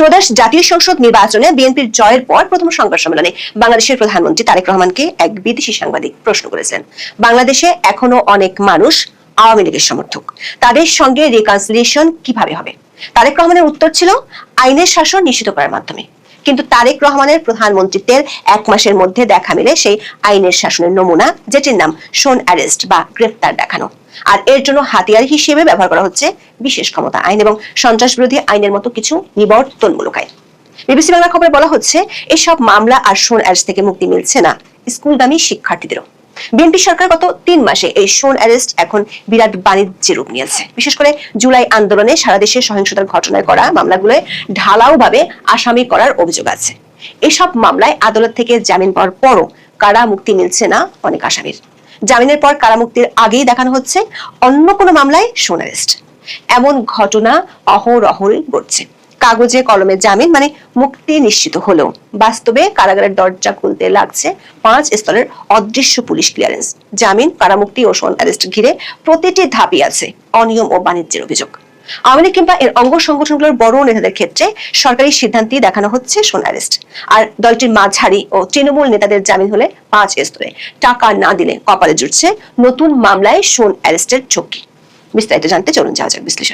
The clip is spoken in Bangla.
ত্রয়োদশ জাতীয় সংসদ নির্বাচনে বিএনপির জয়ের পর প্রথম সংবাদ সম্মেলনে বাংলাদেশের প্রধানমন্ত্রী তারেক রহমানকে এক বিদেশি সাংবাদিক প্রশ্ন করেছিলেন, বাংলাদেশে এখনো অনেক মানুষ আওয়ামী লীগের সমর্থক, তাদের সঙ্গে রিকনসিলিয়েশন কিভাবে হবে? তারেক রহমানের উত্তর ছিল, আইনের শাসন নিশ্চিত করার মাধ্যমে। কিন্তু তারেক রহমানের প্রধানমন্ত্রীত্বের 1 মাসের মধ্যে দেখা মিলে সেই আইনের শাসনের নমুনা, যেটির নাম শোন অ্যারেস্ট বা গ্রেফতার দেখানো। আর এর জন্য হাতিয়ার হিসেবে ব্যবহার করা হচ্ছে বিশেষ ক্ষমতা আইন এবং সন্ত্রাস বিরোধী আইনের মতো কিছু নিবর্তনমূলক আইন। বিবিসি বাংলা খবরে বলা হচ্ছে, এসব মামলা আর শোন অ্যারেস্ট থেকে মুক্তি মিলছে না স্কুলগামী শিক্ষার্থীদেরও। বিএনপি সরকার গত 3 মাসে এই শোন অ্যারেস্ট এখন বিরাট বাণিজ্যের রূপ নিয়েছে। বিশেষ করে জুলাই আন্দোলনে সারা দেশে সহিংসতার ঘটনায় করা মামলাগুলোয় ঢালাওভাবে আসামি করার অভিযোগ আছে। এসব মামলায় আদালত থেকে জামিন পাওয়ার পরও কারা মুক্তি মিলছে না অনেক আসামির। জামিনের পর কারামুক্তির আগেই দেখানো হচ্ছে অন্য কোনো মামলায় শোন অ্যারেস্ট। এমন ঘটনা অহরহই ঘটছে। কাগজে কলমে জামিন মানে মুক্তি নিশ্চিত হলেও বাস্তবে কারাগারের দরজা খুলতে লাগছে 5 স্তরের অদৃশ্য পুলিশ ক্লিয়ারেন্স। জামিন, কারামুক্তি ও শোন অ্যারেস্ট ঘিরে প্রতিটি ধাপই আছে অনিয়ম ও বাণিজ্যের অভিযোগ। আওয়ামী লীগ কিংবা এর অঙ্গ সংগঠনগুলোর বড় নেতাদের ক্ষেত্রে সরকারি সিদ্ধান্তেই দেখানো হচ্ছে শোন অ্যারেস্ট। আর দলটির মাঝারি ও তৃণমূল নেতাদের জামিন হলে 5 স্তরে, টাকা না দিলে কপালে জুটছে নতুন মামলায় শোন অ্যারেস্টের ঝক্কি। বিস্তারিত জানতে চলুন যাওয়া যাক বিশ্লেষণ।